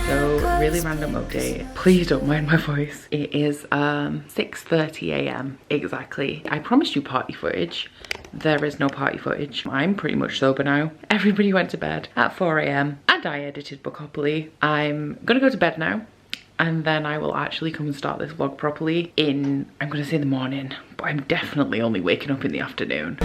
So really random update. Please don't mind my voice. It is 6:30 a.m. exactly. I promised you party footage. There is no party footage. I'm pretty much sober now. Everybody went to bed at 4 a.m. and I edited Bookopoly. I'm gonna go to bed now and then I will actually come and start this vlog properly in, I'm gonna say the morning, but I'm definitely only waking up in the afternoon.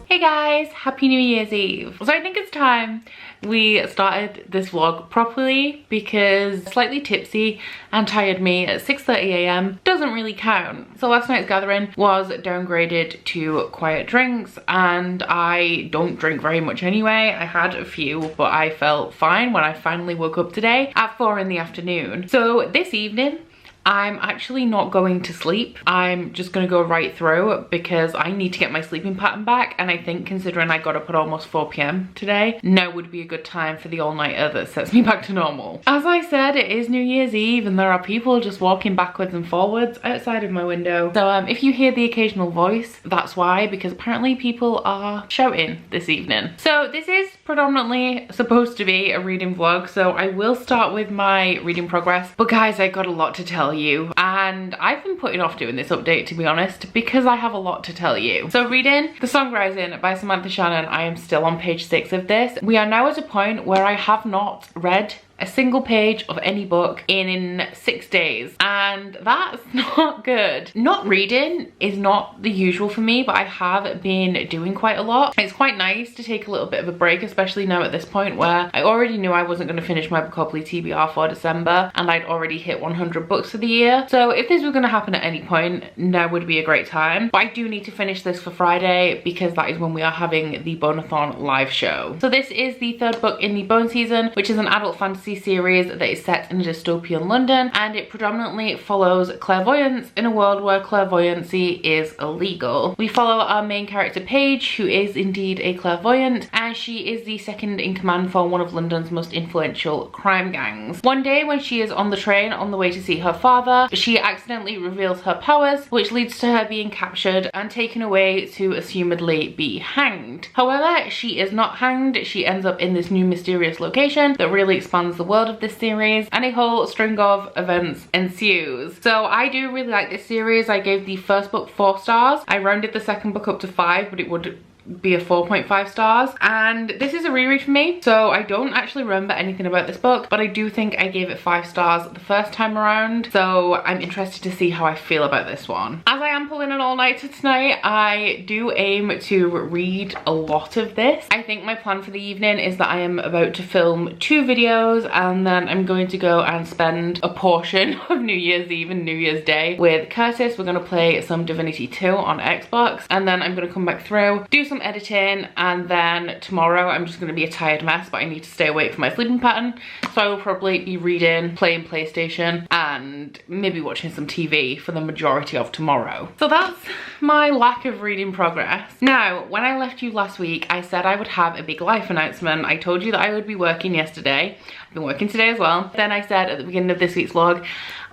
Hey guys, happy New Year's Eve. So I think it's time we started this vlog properly because slightly tipsy and tired me at 6:30 a.m. doesn't really count. So last night's gathering was downgraded to quiet drinks and I don't drink very much anyway. I had a few, but I felt fine when I finally woke up today at 4 in the afternoon. So this evening, I'm actually not going to sleep. I'm just gonna go right through because I need to get my sleeping pattern back, and I think considering I got up at almost 4 p.m. today, now would be a good time for the all-nighter that sets me back to normal. As I said, it is New Year's Eve and there are people just walking backwards and forwards outside of my window. So if you hear the occasional voice, that's why, because apparently people are shouting this evening. So this is predominantly supposed to be a reading vlog, so I will start with my reading progress. But guys, I got a lot to tell you and I've been putting off doing this update, to be honest, because I have a lot to tell you. So reading The Song Rising by Samantha Shannon, I am still on page 6 of this. We are now at a point where I have not read a single page of any book in 6 days, and that's not good. Not reading is not the usual for me, but I have been doing quite a lot. It's quite nice to take a little bit of a break, especially now at this point where I already knew I wasn't going to finish my Bookopoly TBR for December and I'd already hit 100 books for the year. So if this was going to happen at any point, now would be a great time. But I do need to finish this for Friday because that is when we are having the Bonathon live show. So this is the 3rd book in the Bone season, which is an adult fantasy series that is set in a dystopian London, and it predominantly follows clairvoyance in a world where clairvoyancy is illegal. We follow our main character Paige, who is indeed a clairvoyant, and she is the second in command for one of London's most influential crime gangs. One day when she is on the train on the way to see her father, she accidentally reveals her powers, which leads to her being captured and taken away to assumedly be hanged. However, she is not hanged. She ends up in this new mysterious location that really expands the world of this series, and a whole string of events ensues. So I do really like this series. I gave the first book 4 stars. I rounded the second book up to 5, but it would be a 4.5 stars, and this is a reread for me, so I don't actually remember anything about this book, but I do think I gave it 5 stars the first time around, so I'm interested to see how I feel about this one. As I am pulling an all-nighter tonight, I do aim to read a lot of this. I think my plan for the evening is that I am about to film 2 videos and then I'm going to go and spend a portion of New Year's Eve and New Year's Day with Curtis. We're going to play some Divinity 2 on Xbox, and then I'm going to come back through, do some editing, and then tomorrow I'm just going to be a tired mess, but I need to stay awake for my sleeping pattern, so I will probably be reading, playing PlayStation, and maybe watching some TV for the majority of tomorrow. So that's my lack of reading progress. Now, when I left you last week, I said I would have a big life announcement. I told you that I would be working yesterday. I've been working today as well. Then I said at the beginning of this week's vlog,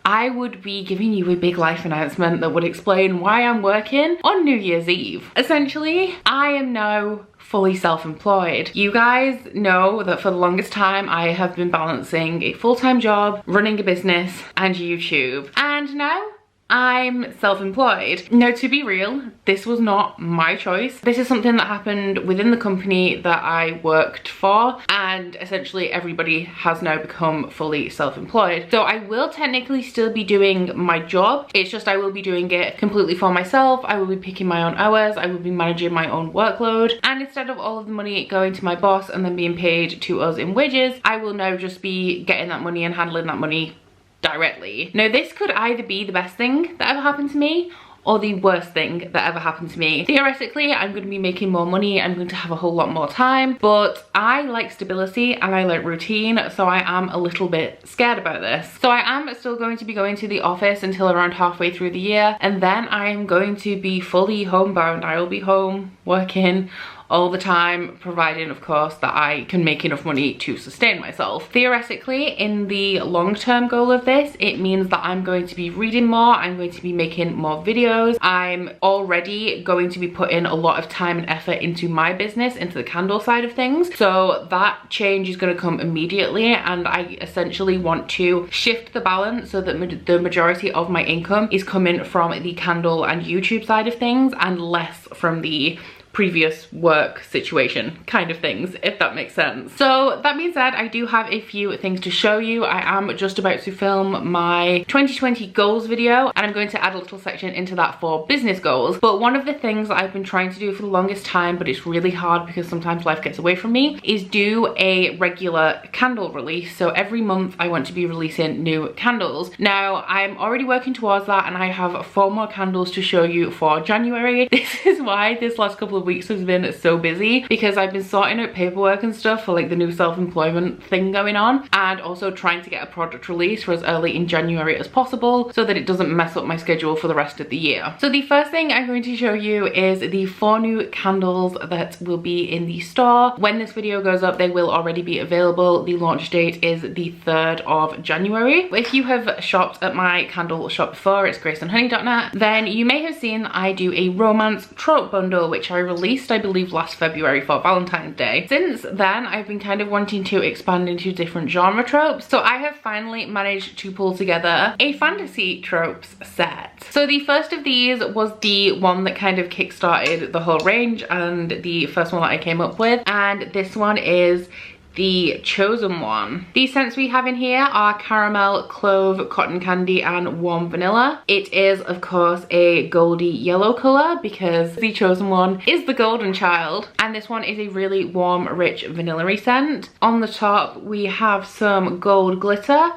I would be giving you a big life announcement that would explain why I'm working on New Year's Eve. Essentially, I am now fully self-employed. You guys know that for the longest time I have been balancing a full-time job, running a business, and YouTube. And now I'm self-employed. Now, to be real, this was not my choice. This is something that happened within the company that I worked for, and essentially everybody has now become fully self-employed. So I will technically still be doing my job. It's just I will be doing it completely for myself. I will be picking my own hours. I will be managing my own workload. And instead of all of the money going to my boss and then being paid to us in wages, I will now just be getting that money and handling that money directly. Now, this could either be the best thing that ever happened to me or the worst thing that ever happened to me. Theoretically, I'm going to be making more money, I'm going to have a whole lot more time, but I like stability and I like routine, so I am a little bit scared about this. So I am still going to be going to the office until around halfway through the year, and then I am going to be fully homebound. I will be home working all the time, providing of course that I can make enough money to sustain myself. Theoretically, in the long-term goal of this, it means that I'm going to be reading more, I'm going to be making more videos, I'm already going to be putting a lot of time and effort into my business, into the candle side of things. So that change is going to come immediately, and I essentially want to shift the balance so that the majority of my income is coming from the candle and YouTube side of things and less from the previous work situation kind of things, if that makes sense. So that being said, I do have a few things to show you. I am just about to film my 2020 goals video, and I'm going to add a little section into that for business goals. But one of the things that I've been trying to do for the longest time, but it's really hard because sometimes life gets away from me, is do a regular candle release. So every month I want to be releasing new candles. Now I'm already working towards that, and I have 4 more candles to show you for January. This is why this last couple of weeks has been so busy, because I've been sorting out paperwork and stuff for like the new self-employment thing going on, and also trying to get a product release for as early in January as possible so that it doesn't mess up my schedule for the rest of the year. So the first thing I'm going to show you is the 4 new candles that will be in the store. When this video goes up, they will already be available. The launch date is the 3rd of January. If you have shopped at my candle shop before, it's graceandhoneyuk, then you may have seen I do a romance trope bundle, which I released, I believe, last February for Valentine's Day. Since then, I've been kind of wanting to expand into different genre tropes, so I have finally managed to pull together a fantasy tropes set. So the first of these was the one that kind of kickstarted the whole range, and the first one that I came up with, and this one is the chosen one. These scents we have in here are caramel, clove, cotton candy, and warm vanilla. It is of course a goldy yellow color because the chosen one is the golden child, and this one is a really warm, rich vanilla-y scent. On the top we have some gold glitter,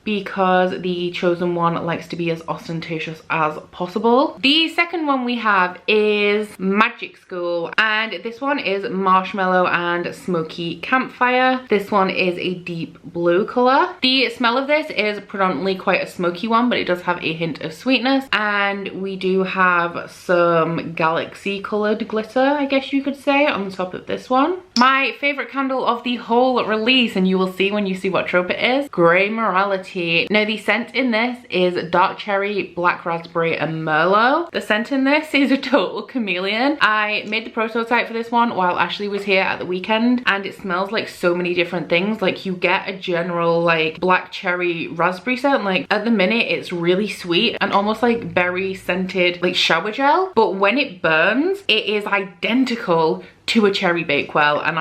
because the chosen one likes to be as ostentatious as possible. The second one we have is Magic School, and this one is marshmallow and smoky campfire. This one is a deep blue color. The smell of this is predominantly quite a smoky one, but it does have a hint of sweetness, and we do have some galaxy colored glitter, I guess you could say, on the top of this one. My favorite candle of the whole release, and you will see when you see what trope it is, Grey Morality. Now the scent in this is dark cherry, black raspberry, and merlot. The scent in this is a total chameleon. I made the prototype for this one while Ashley was here at the weekend, and it smells like so many different things. Like you get a general like black cherry raspberry scent. Like at the minute it's really sweet and almost like berry scented like shower gel, but when it burns it is identical to a cherry bakewell, and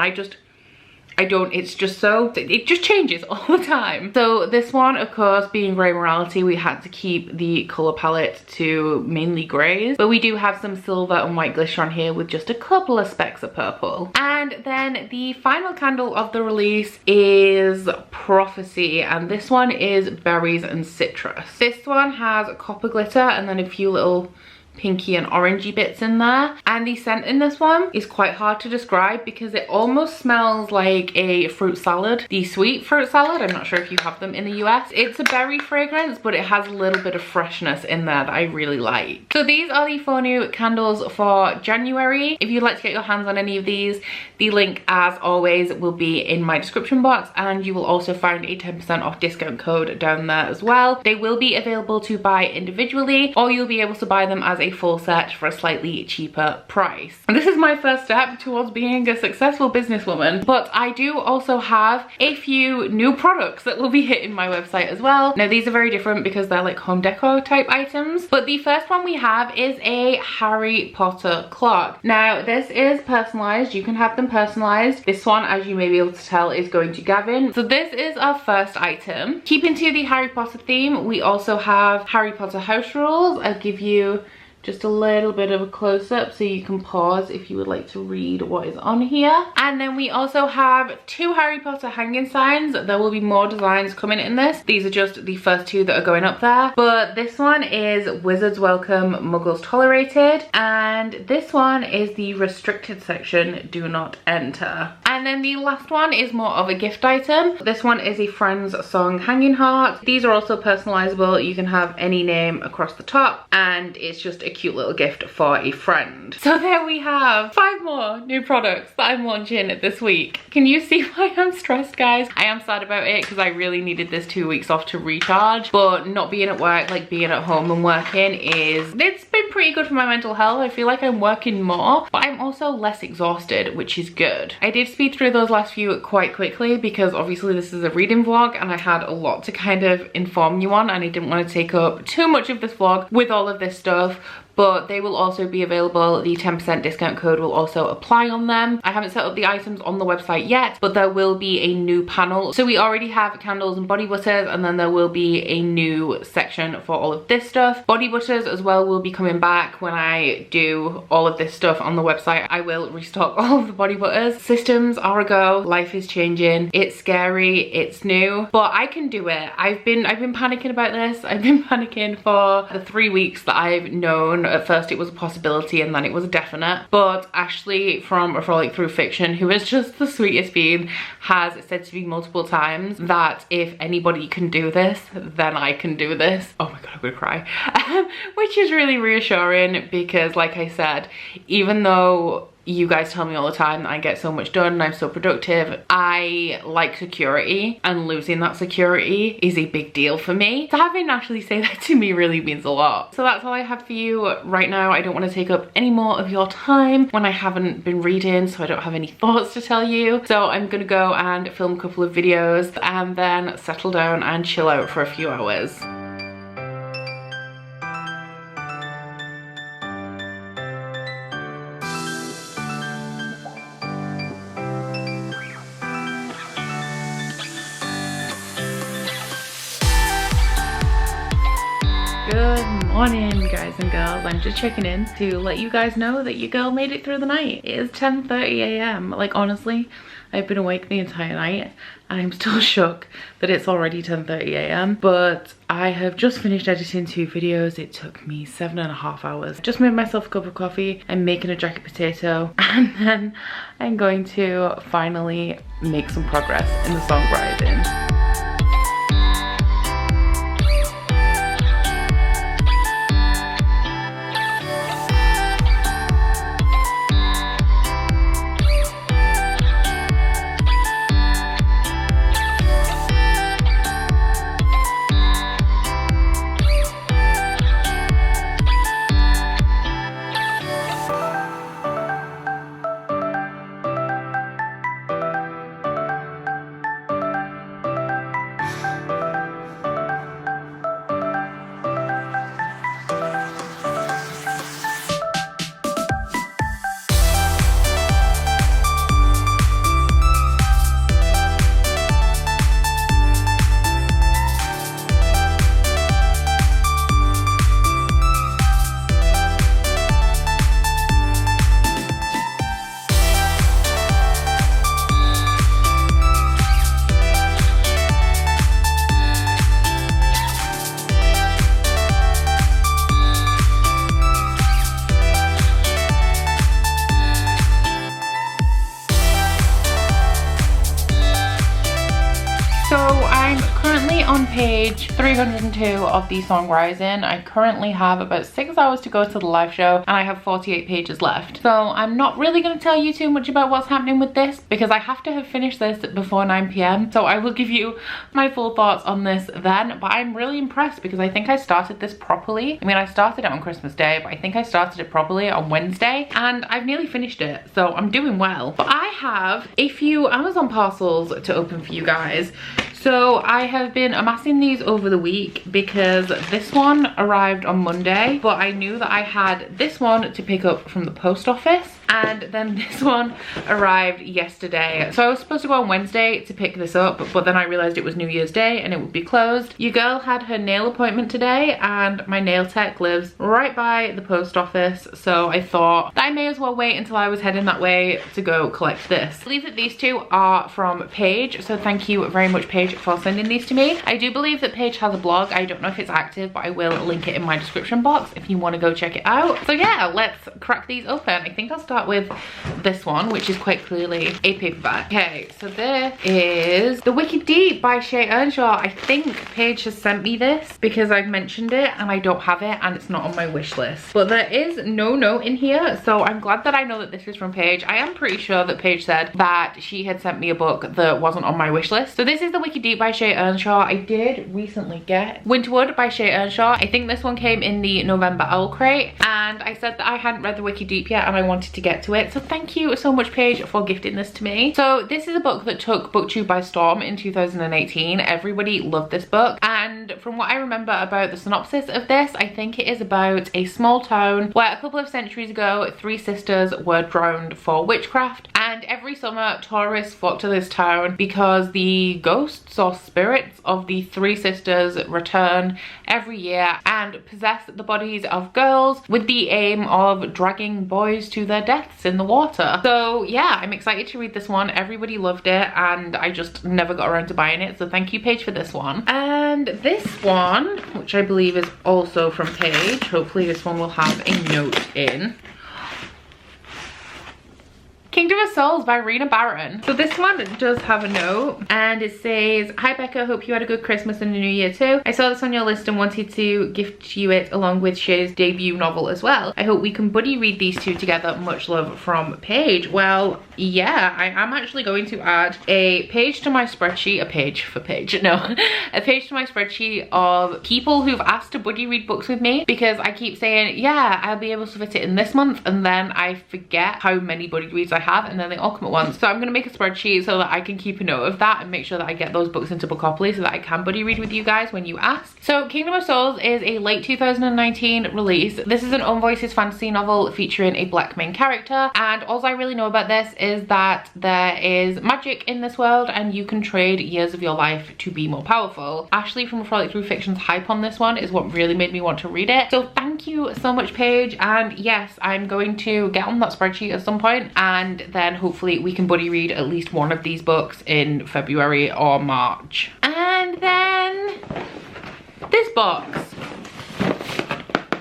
it's just so, it just changes all the time. So this one, of course, being Grey Morality, we had to keep the color palette to mainly grays, but we do have some silver and white glitter on here with just a couple of specks of purple. And then the final candle of the release is Prophecy, and this one is berries and citrus. This one has copper glitter and then a few little pinky and orangey bits in there, and the scent in this one is quite hard to describe because it almost smells like a fruit salad, the sweet fruit salad. I'm not sure if you have them in the US. It's a berry fragrance, but it has a little bit of freshness in there that I really like. So these are the 4 new candles for January. If you'd like to get your hands on any of these, the link as always will be in my description box, and you will also find a 10% off discount code down there as well. They will be available to buy individually, or you'll be able to buy them as a full set for a slightly cheaper price. And this is my first step towards being a successful businesswoman, but I do also have a few new products that will be hitting my website as well. Now these are very different because they're like home decor type items, but the first one we have is a Harry Potter clock. Now this is personalized, you can have them personalized. This one, as you may be able to tell, is going to Gavin. So this is our first item. Keeping to the Harry Potter theme, we also have Harry Potter house rules. I'll give you just a little bit of a close-up so you can pause if you would like to read what is on here. And then we also have 2 Harry Potter hanging signs. There will be more designs coming in this. These are just the first 2 that are going up there, but this one is Wizards Welcome, Muggles Tolerated, and this one is the restricted section, Do Not Enter. And And then the last one is more of a gift item. This one is a Friends song hanging heart. These are also personalizable. You can have any name across the top, and it's just a cute little gift for a friend. So there we have 5 more new products that I'm launching this week. Can you see why I'm stressed, guys? I am sad about it because I really needed this 2 weeks off to recharge, but not being at work, like being at home and working, it's been pretty good for my mental health. I feel like I'm working more, but I'm also less exhausted, which is good. I did speed through those last few quite quickly because obviously this is a reading vlog and I had a lot to kind of inform you on, and I didn't want to take up too much of this vlog with all of this stuff. But they will also be available. The 10% discount code will also apply on them. I haven't set up the items on the website yet, but there will be a new panel. So we already have candles and body butters, and then there will be a new section for all of this stuff. Body butters as well will be coming back when I do all of this stuff on the website. I will restock all of the body butters. Systems are a go. Life is changing. It's scary. It's new, but I can do it. I've been panicking about this. I've been panicking for the 3 weeks that I've known. At first it was a possibility and then it was a definite, but Ashley from A Frolic Through Fiction, who is just the sweetest being, has said to me multiple times that if anybody can do this, then I can do this. Oh my god, I'm gonna cry. Which is really reassuring because, like I said, even though you guys tell me all the time that I get so much done and I'm so productive, I like security, and losing that security is a big deal for me. So having Ashley say that to me really means a lot. So that's all I have for you right now. I don't want to take up any more of your time when I haven't been reading, so I don't have any thoughts to tell you. So I'm gonna go and film a couple of videos and then settle down and chill out for a few hours. Good morning, guys and girls. I'm just checking in to let you guys know that your girl made it through the night. It is 10:30 a.m. Like, honestly, I've been awake the entire night and I'm still shook that it's already 10:30 a.m. But I have just finished editing 2 videos. It took me 7.5 hours. Just made myself a cup of coffee. I'm making a jacket potato, and then I'm going to finally make some progress in the songwriting. On page 302 of the Song Rising. I currently have about 6 hours to go to the live show and I have 48 pages left. So I'm not really going to tell you too much about what's happening with this because I have to have finished this before 9 p.m. So I will give you my full thoughts on this then, but I'm really impressed because I think I started this properly. I mean, I started it on Christmas Day, but I think I started it properly on Wednesday and I've nearly finished it. So I'm doing well. But I have a few Amazon parcels to open for you guys. So I have been amassing these over the week because this one arrived on Monday, but I knew that I had this one to pick up from the post office, and then this one arrived yesterday. So I was supposed to go on Wednesday to pick this up, but then I realized it was New Year's Day and it would be closed. Your girl had her nail appointment today and my nail tech lives right by the post office, so I thought that I may as well wait until I was heading that way to go collect this. I believe that these two are from Paige, so thank you very much, Paige, for sending these to me. I do believe believe that Paige has a blog. I don't know if it's active, but I will link it in my description box if you want to go check it out. So yeah, let's crack these open. I think I'll start with this one, which is quite clearly a paperback. Okay, so there is The Wicked Deep by Shay Earnshaw. I think Paige has sent me this because I've mentioned it and I don't have it and it's not on my wish list. But there is no note in here, so I'm glad that I know that this is from Paige. I am pretty sure that Paige said that she had sent me a book that wasn't on my wish list. So this is The Wicked Deep by Shay Earnshaw. I did recently get Winterwood by Shay Earnshaw. I think this one came in the November Owlcrate, and I said that I hadn't read The Wicked Deep yet and I wanted to get to it. So thank you so much, Paige, for gifting this to me. So this is a book that took BookTube by storm in 2018. Everybody loved this book, and from what I remember about the synopsis of this, I think it is about a small town where a couple of centuries ago 3 sisters were drowned for witchcraft, and every summer tourists flock to this town because the ghosts or spirits of the 3 sisters return every year and possess the bodies of girls with the aim of dragging boys to their deaths in the water. So yeah, I'm excited to read this one. Everybody loved it and I just never got around to buying it, so thank you, Paige, for this one. And this one, which I believe is also from Paige, hopefully this one will have a note in. Kingdom of Souls by Rena Barron. So this one does have a note and it says, "Hi Becca, hope you had a good Christmas and a new year too. I saw this on your list and wanted to gift you it along with Shay's debut novel as well. I hope we can buddy read these two together. Much love from Paige." Well, yeah, I am actually going to add a page to my spreadsheet, a page to my spreadsheet of people who've asked to buddy read books with me, because I keep saying, yeah, I'll be able to fit it in this month, and then I forget how many buddy reads I have, and then they all come at once. So I'm gonna make a spreadsheet so that I can keep a note of that and make sure that I get those books into Bookopoly so that I can buddy read with you guys when you ask. So Kingdom of Souls is a late 2019 release. This is an own voices fantasy novel featuring a black main character, and all I really know about this is that there is magic in this world and you can trade years of your life to be more powerful. Ashley from Frolic Through Fiction's hype on this one is what really made me want to read it. So thank you so much, Paige, and yes, I'm going to get on that spreadsheet at some point, and then hopefully we can buddy read at least one of these books in February or March. And then this box.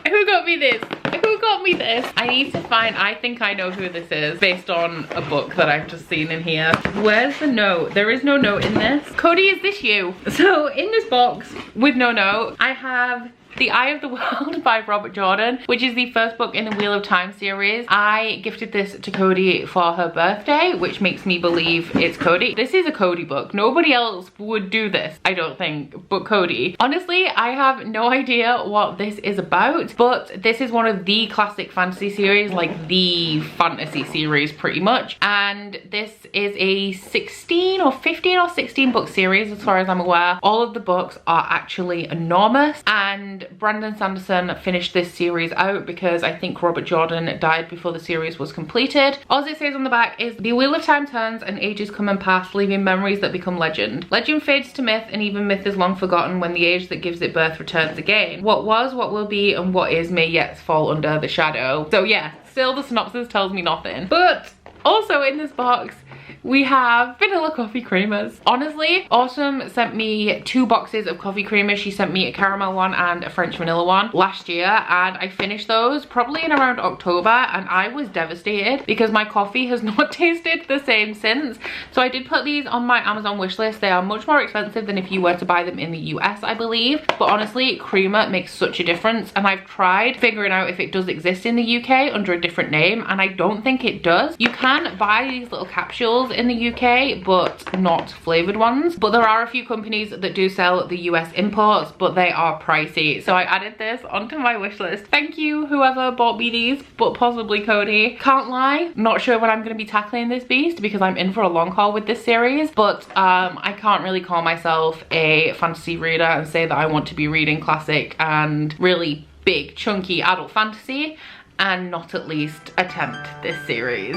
Who got me this? Who got me this? I need to find, I think I know who this is based on a book that I've just seen in here. Where's the note? There is no note in this. Cody, is this you? So in this box with no note, I have The Eye of the World by Robert Jordan, which is the first book in the Wheel of Time series. I gifted this to Cody for her birthday, which makes me believe it's Cody. This is a Cody book. Nobody else would do this, I don't think, but Cody. Honestly, I have no idea what this is about, but this is one of the classic fantasy series, like the fantasy series pretty much. And this is a 16 or 15 or 16 book series as far as I'm aware. All of the books are actually enormous, and Brandon Sanderson finished this series out because I think Robert Jordan died before the series was completed. All it says on the back is, "The wheel of time turns and ages come and pass, leaving memories that become legend. Legend fades to myth, and even myth is long forgotten when the age that gives it birth returns again. What was, what will be, and what is may yet fall under the shadow." So yeah, still the synopsis tells me nothing. But also in this box, we have vanilla coffee creamers. Honestly, Autumn sent me 2 boxes of coffee creamers. She sent me a caramel one and a French vanilla one last year, and I finished those probably in around October, and I was devastated because my coffee has not tasted the same since. So I did put these on my Amazon wish list. They are much more expensive than if you were to buy them in the US, I believe. But honestly, creamer makes such a difference, and I've tried figuring out if it does exist in the UK under a different name, and I don't think it does. You can buy these little capsules in the UK, but not flavored ones. But there are a few companies that do sell the US imports, but they are pricey. So I added this onto my wish list. Thank you, whoever bought me these, but possibly Cody. Can't lie, not sure when I'm going to be tackling this beast because I'm in for a long haul with this series, but I can't really call myself a fantasy reader and say that I want to be reading classic and really big, chunky adult fantasy and not at least attempt this series.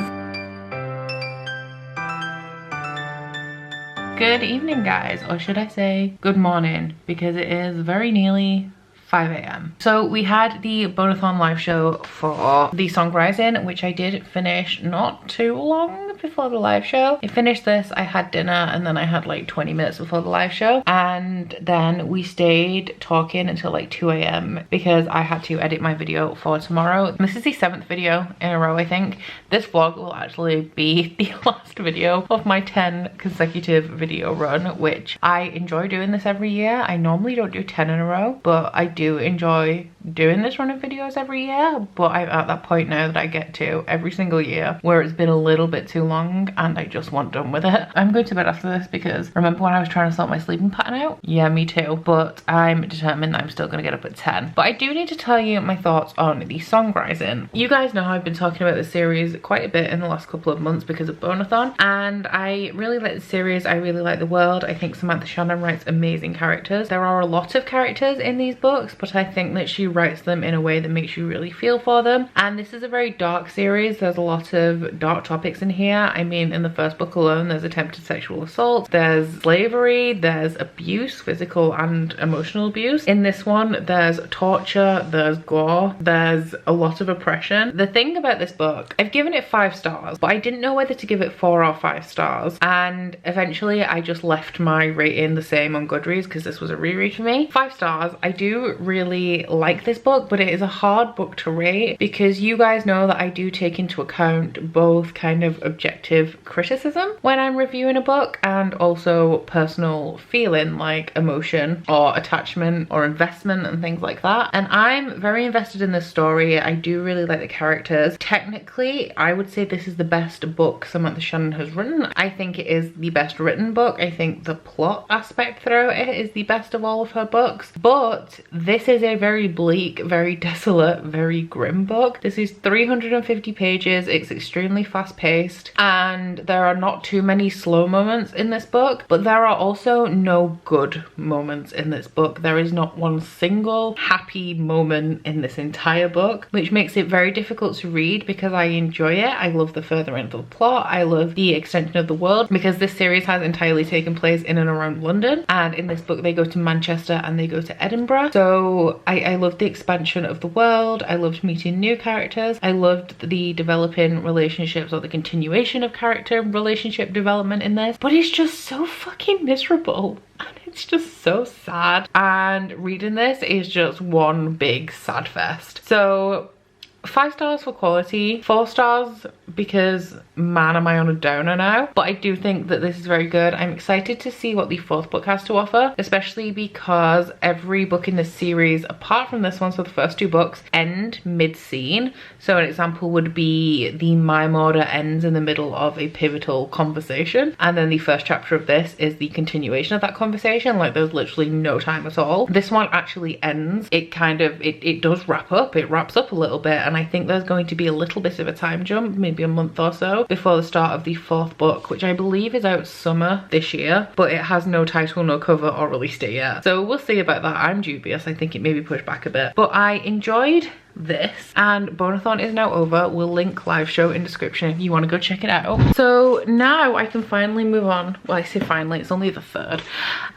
Good evening, guys, or should I say good morning, because it is very nearly 5 a.m. So we had the Bonathon live show for the Song Rising, which I did finish not too long before the live show. I finished this, I had dinner, and then I had like 20 minutes before the live show. And then we stayed talking until like 2 a.m. because I had to edit my video for tomorrow. This is the 7th video in a row, I think. This vlog will actually be the last video of my 10 consecutive video run, which I enjoy doing this every year. I normally don't do 10 in a row, but I do enjoy doing this run of videos every year. But I'm at that point now that I get to every single year where it's been a little bit too long and I just want done with it. I'm going to bed after this because remember when I was trying to sort my sleeping pattern out? Yeah, me too. But I'm determined that I'm still gonna get up at 10. But I do need to tell you my thoughts on the Song Rising. You guys know I've been talking about this series quite a bit in the last couple of months because of Bonathon, and I really like the series. I really like the world. I think Samantha Shannon writes amazing characters. There are a lot of characters in these books, but I think that she writes them in a way that makes you really feel for them. And this is a very dark series. There's a lot of dark topics in here. I mean, in the first book alone, there's attempted sexual assault, there's slavery, there's abuse, physical and emotional abuse. In this one, there's torture, there's gore, there's a lot of oppression. The thing about this book, I've given it 5 stars, but I didn't know whether to give it 4 or 5 stars. And eventually I just left my rating the same on Goodreads because this was a reread for me. 5 stars. I do really like this book, but it is a hard book to rate because you guys know that I do take into account both kind of objective criticism when I'm reviewing a book and also personal feeling like emotion or attachment or investment and things like that. And I'm very invested in this story. I do really like the characters. Technically, I would say this is the best book Samantha Shannon has written. I think it is the best written book. I think the plot aspect throughout it is the best of all of her books. But this is a very bleak, very desolate, very grim book. This is 350 pages. It's extremely fast paced and there are not too many slow moments in this book, but there are also no good moments in this book. There is not one single happy moment in this entire book, which makes it very difficult to read because I enjoy it. I love the further end of the plot. I love the extension of the world because this series has entirely taken place in and around London, and in this book they go to Manchester and they go to Edinburgh. So I love the expansion of the world. I loved meeting new characters. I loved the developing relationships or the continuation of character relationship development in this, but it's just so fucking miserable. And it's just so sad. And reading this is just one big sad fest. So 5 stars for quality, 4 stars because man am I on a downer now, but I do think that this is very good. I'm excited to see what the 4th book has to offer, especially because every book in this series apart from this one, so the first 2 books, end mid-scene. So an example would be the mime order ends in the middle of a pivotal conversation, and then the first chapter of this is the continuation of that conversation. Like there's literally no time at all. This one actually ends, it kind of it does wrap up, it wraps up a little bit, and I think there's going to be a little bit of a time jump, maybe a month or so before the start of the 4th book, which I believe is out summer this year, but it has no title, no cover or release date yet. So we'll see about that. I'm dubious. I think it may be pushed back a bit, but I enjoyed this, and Bonathon is now over. We'll link live show in description if you want to go check it out. So now I can finally move on. Well, I say finally, it's only the 3rd.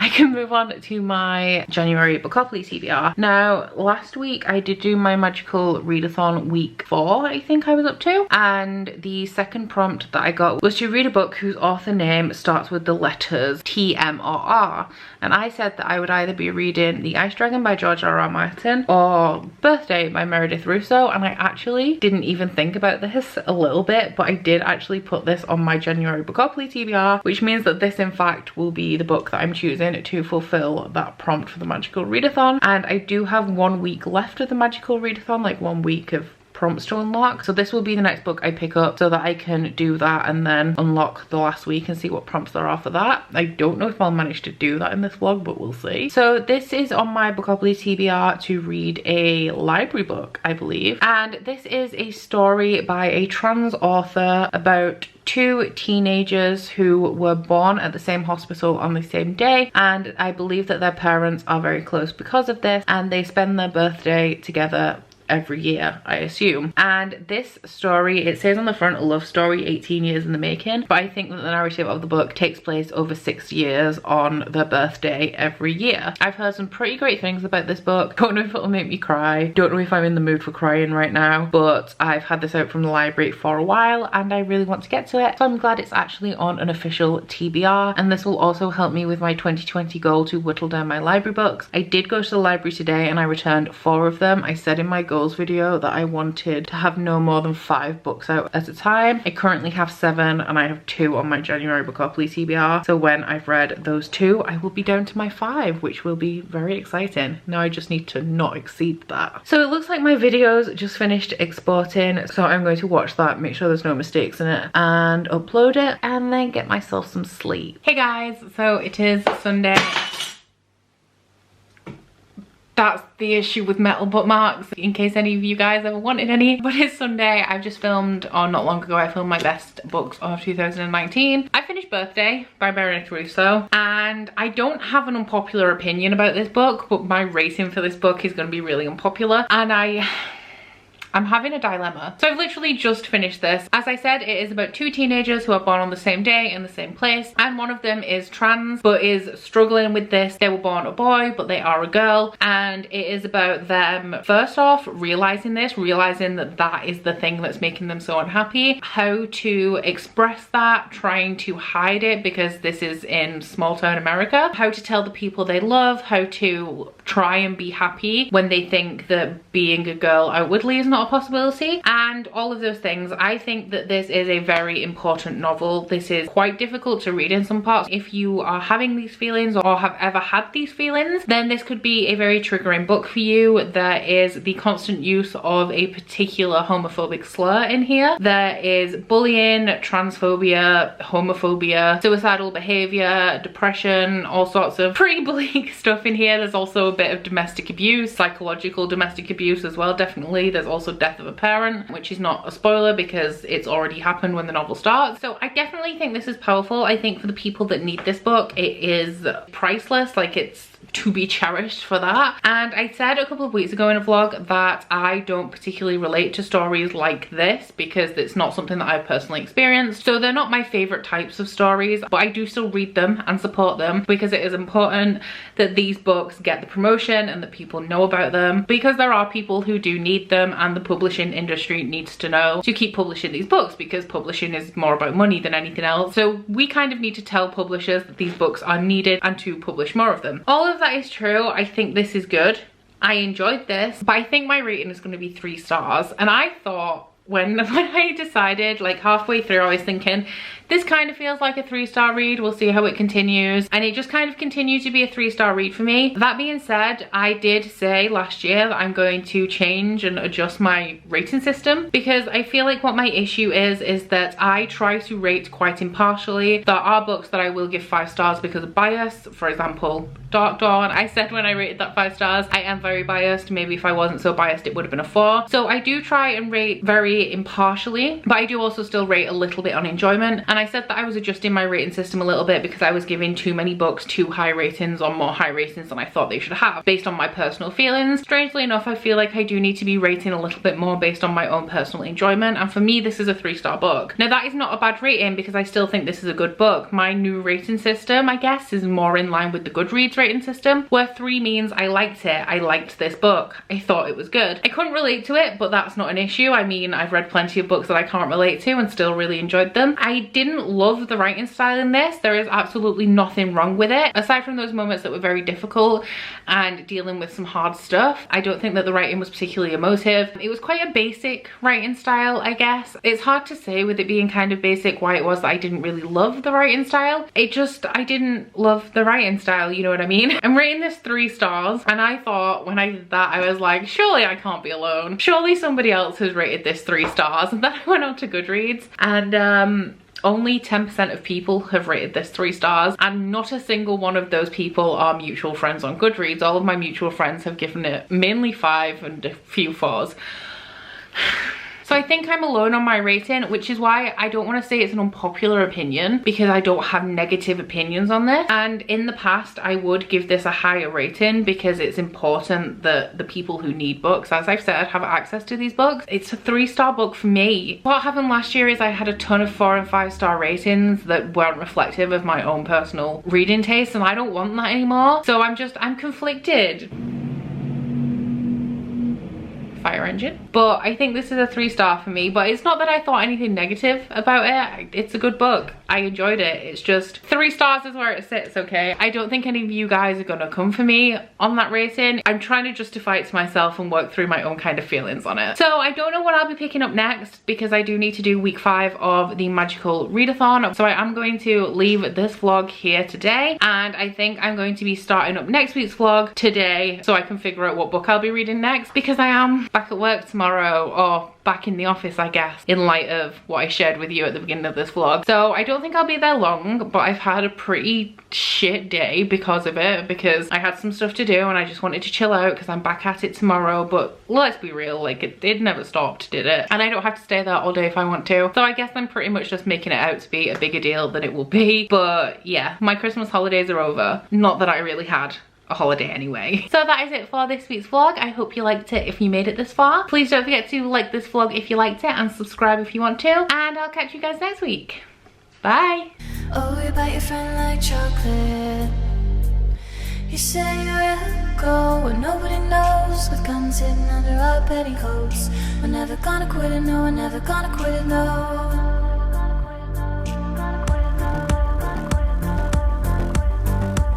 I can move on to my January Bookopoly TBR. Now last week I did do my magical readathon week 4, I think I was up to, and the second prompt that I got was to read a book whose author name starts with the letters TM or R, and I said that I would either be reading The Ice Dragon by George R.R. Martin or Birthday by Meredith Russo, and I actually didn't even think about this a little bit, but I did actually put this on my January Bookopoly TBR, which means that this in fact will be the book that I'm choosing to fulfill that prompt for the magical readathon. And I do have 1 week left of the magical readathon, like 1 week of prompts to unlock. So this will be the next book I pick up so that I can do that and then unlock the last week and see what prompts there are for that. I don't know if I'll manage to do that in this vlog, but we'll see. So this is on my Bookopoly TBR to read a library book, I believe. And this is a story by a trans author about 2 teenagers who were born at the same hospital on the same day, and I believe that their parents are very close because of this, and they spend their birthday together every year, I assume. And this story, it says on the front, a love story 18 years in the making, but I think that the narrative of the book takes place over 6 years on their birthday every year. I've heard some pretty great things about this book. Don't know if it'll make me cry, don't know if I'm in the mood for crying right now, but I've had this out from the library for a while and I really want to get to it, so I'm glad it's actually on an official TBR. And this will also help me with my 2020 goal to whittle down my library books. I did go to the library today and I returned 4 of them. I said in my goals video that I wanted to have no more than 5 books out at a time. I currently have 7 and I have 2 on my January Bookopoly TBR. So when I've read those 2, I will be down to my 5, which will be very exciting. Now I just need to not exceed that. So it looks like my video's just finished exporting, so I'm going to watch that, make sure there's no mistakes in it, and upload it, and then get myself some sleep. Hey guys, so it is Sunday. That's the issue with metal bookmarks, in case any of you guys ever wanted any. But it's Sunday. I've just filmed, or not long ago, I filmed my best books of 2019. I finished Birthday by Meredith Russo, and I don't have an unpopular opinion about this book, but my rating for this book is going to be really unpopular, and I'm having a dilemma. So I've literally just finished this. As I said, it is about 2 teenagers who are born on the same day in the same place, and one of them is trans but is struggling with this. They were born a boy but they are a girl, and it is about them first off realizing that that is the thing that's making them so unhappy, how to express that, trying to hide it because this is in small town America, how to tell the people they love, how to try and be happy when they think that being a girl outwardly is not a possibility, and all of those things. I think that this is a very important novel. This is quite difficult to read in some parts. If you are having these feelings or have ever had these feelings, then this could be a very triggering book for you. There is the constant use of a particular homophobic slur in here. There is bullying, transphobia, homophobia, suicidal behavior, depression, all sorts of pretty bleak stuff in here. There's also a bit of domestic abuse, psychological domestic abuse as well, definitely. There's also death of a parent, which is not a spoiler because it's already happened when the novel starts. So I definitely think this is powerful. I think for the people that need this book, it is priceless. Like, it's to be cherished for that. And I said a couple of weeks ago in a vlog that I don't particularly relate to stories like this because it's not something that I've personally experienced. So they're not my favorite types of stories, but I do still read them and support them because it is important that these books get the promotion and that people know about them, because there are people who do need them and the publishing industry needs to know to keep publishing these books, because publishing is more about money than anything else. So we kind of need to tell publishers that these books are needed and to publish more of them. All of that is true. I think this is good. I enjoyed this, but I think my rating is going to be 3 stars. And I thought when I decided, like halfway through, I was thinking this kind of feels like a 3-star read. We'll see how it continues. And it just kind of continued to be a 3-star read for me. That being said, I did say last year that I'm going to change and adjust my rating system, because I feel like what my issue is that I try to rate quite impartially. There are books that I will give 5 stars because of bias. For example, Dark Dawn. I said when I rated that 5 stars, I am very biased. Maybe if I wasn't so biased, it would have been a 4. So I do try and rate very impartially, but I do also still rate a little bit on enjoyment. And I said that I was adjusting my rating system a little bit because I was giving too many books too high ratings, or more high ratings than I thought they should have, based on my personal feelings. Strangely enough, I feel like I do need to be rating a little bit more based on my own personal enjoyment, and for me this is a 3-star book. Now that is not a bad rating because I still think this is a good book. My new rating system, I guess, is more in line with the Goodreads rating system, where 3 means I liked it. I liked this book. I thought it was good. I couldn't relate to it, but that's not an issue. I mean, I've read plenty of books that I can't relate to and still really enjoyed them. I didn't love the writing style in this. There is absolutely nothing wrong with it, aside from those moments that were very difficult and dealing with some hard stuff. I don't think that the writing was particularly emotive. It was quite a basic writing style, I guess. It's hard to say with it being kind of basic why it was that I didn't really love the writing style. I didn't love the writing style, you know what I mean? I'm rating this 3 stars, and I thought when I did that, I was like, surely I can't be alone. Surely somebody else has rated this 3 stars. And then I went on to Goodreads, and only 10% of people have rated this 3 stars, and not a single one of those people are mutual friends on Goodreads. All of my mutual friends have given it mainly 5 and a few 4s. So I think I'm alone on my rating, which is why I don't want to say it's an unpopular opinion, because I don't have negative opinions on this. And in the past, I would give this a higher rating because it's important that the people who need books, as I've said, have access to these books. It's a 3-star book for me. What happened last year is I had a ton of 4 and 5-star ratings that weren't reflective of my own personal reading taste, and I don't want that anymore. So I'm conflicted. Fire engine. But I think this is a 3-star for me, but it's not that I thought anything negative about it. It's a good book. I enjoyed it. It's just 3 stars is where it sits, okay? I don't think any of you guys are gonna come for me on that rating. I'm trying to justify it to myself and work through my own kind of feelings on it. So I don't know what I'll be picking up next because I do need to do week 5 of the magical readathon. So I am going to leave this vlog here today, and I think I'm going to be starting up next week's vlog today so I can figure out what book I'll be reading next, because I am back at work tomorrow, or back in the office, I guess, in light of what I shared with you at the beginning of this vlog. So I don't think I'll be there long, but I've had a pretty shit day because of it, because I had some stuff to do and I just wanted to chill out because I'm back at it tomorrow. But let's be real, like, it never stopped, did it? And I don't have to stay there all day if I want to. So I guess I'm pretty much just making it out to be a bigger deal than it will be. But yeah, my Christmas holidays are over. Not that I really had a holiday anyway. So that is it for this week's vlog. I hope you liked it if you made it this far. Please don't forget to like this vlog if you liked it, and subscribe if you want to, and I'll catch you guys next week. Bye. Oh, you bite your friend like chocolate. You say you will go where nobody knows, with guns hidden under our petticoats. We're never gonna quit it, no, we're never gonna quit it, no.